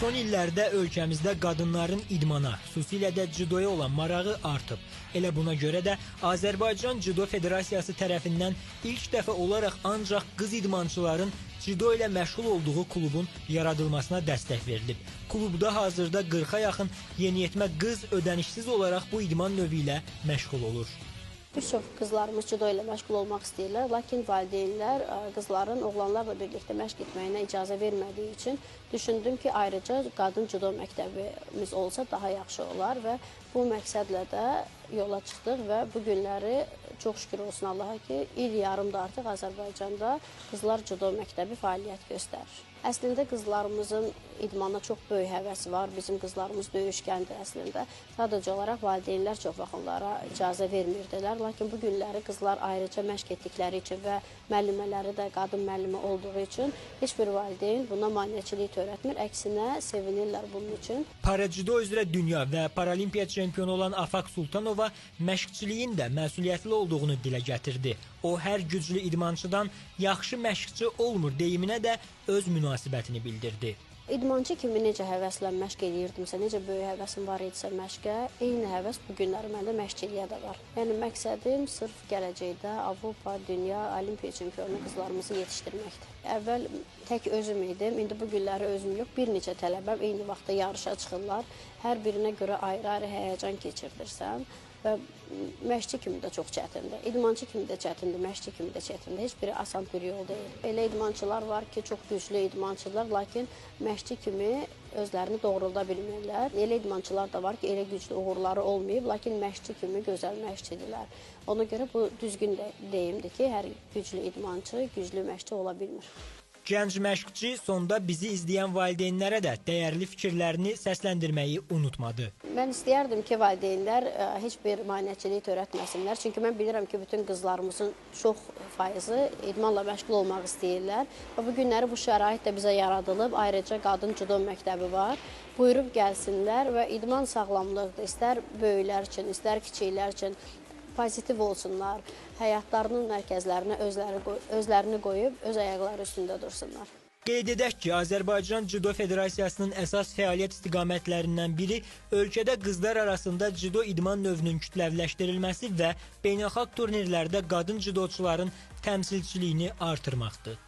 Son illərdə ölkəmizdə qadınların idmana, xüsusilə də cüdoya olan marağı artıb. Elə buna görə də Azərbaycan Cüdo Federasiyası tərəfindən ilk dəfə olaraq ancaq qız idmançıların cüdo ilə məşğul olduğu klubun yaradılmasına dəstək verilib. Klubda hazırda 40-a yaxın yeniyetmə qız ödənişsiz olaraq bu idman növü ilə məşğul olur. Bir çox qızlarımız cüdo ilə məşğul olmaq istəyirlər, lakin valideynlər qızların oğlanlarla birlikdə məşq etməyinə icazə vermədiyi üçün düşündüm ki, ayrıca qadın cüdo məktəbimiz olsa daha yaxşı olar və bu məqsədlə də yola çıxdıq və bu günləri çox şükür olsun Allaha ki, il yarımda artıq Azərbaycanda qızlar cüdo məktəbi fəaliyyət göstərir. Əslində qızlarımızın idmana çox böyük həvəsi var. Bizim qızlarımız döyüşkəndir əslində. Sadəcə olaraq valideynlər çox vaxt onlara icazə vermirdilər. Lakin bu günləri qızlar ayrıca məşq etdikləri üçün və müəllimələri də qadın müəllimi olduğu üçün heç bir valideyn buna maneəçilik törətmir. Əksinə sevinirlər bunun üçün. Parajudo üzrə dünya və paralimpiya çempionu olan Afaq Sultanova məşqçiliyin də məsuliyyətli olduğunu dilə gətirdi. O, hər güclü idmançıdan yaxşı məşqçi olmur deyiminə də öz münasibətini bildirdi. İdmançı kimi necə həvəslə məşq edirdimsə, necə böyük həvəsim var idisə məşqə, eyni həvəs bu günləri məndə məşqçiliyə də var. Yəni məqsədim sırf gələcəkdə Avropa, dünya, olimpiya çempionu qızlarımızı yetişdirməkdir. Əvvəl tək özüm idim, indi bu günləri özüm yox, bir neçə tələbəm eyni vaxtda yarışa çıxırlar. Hər birinə görə ayrı-ayrı həyəcan keçirdirsən və məşqçi kimi də çox çətindir. İdmançı kimi də çətindir, məşqçi kimi də çətindir. Heç biri asan bir yol deyil. Elə idmançılar var ki, çox güclü idmançılar, lakin məşqçi kimi özlərini doğrulda bilmirlər. Elə idmançılar da var ki, elə güclü uğurları olmayıb, lakin məşqçi kimi gözəl məşqçidirlər. Ona görə bu düzgün deyimdir ki, hər güclü idmançı güclü məşqçi ola bilmir. Gənc məşqçi sonda bizi izləyən valideynlərə də dəyərli fikirlərini səsləndirməyi unutmadı. Mən istəyərdim ki, valideynlər heç bir maneəçilik törətməsinlər. Çünki mən bilirəm ki, bütün qızlarımızın çox faizi idmanla məşğul olmaq istəyirlər. Və bu günləri bu şərait də bizə yaradılıb. Ayrıca qadın cüdo məktəbi var. Buyurub gəlsinlər və idman sağlamlıqdır. İstər böyüklər üçün, istər kiçiklər üçün pozitiv olsunlar, həyatlarının mərkəzlərinə özlərini qoyub, öz ayaqları üstündə dursunlar. Qeyd edək ki, Azərbaycan Cüdo Federasiyasının əsas fəaliyyət istiqamətlərindən biri ölkədə qızlar arasında cüdo idman növünün kütləviləşdirilməsi və beynəlxalq turnirlərdə qadın cüdoçuların təmsilçiliyini artırmaqdır.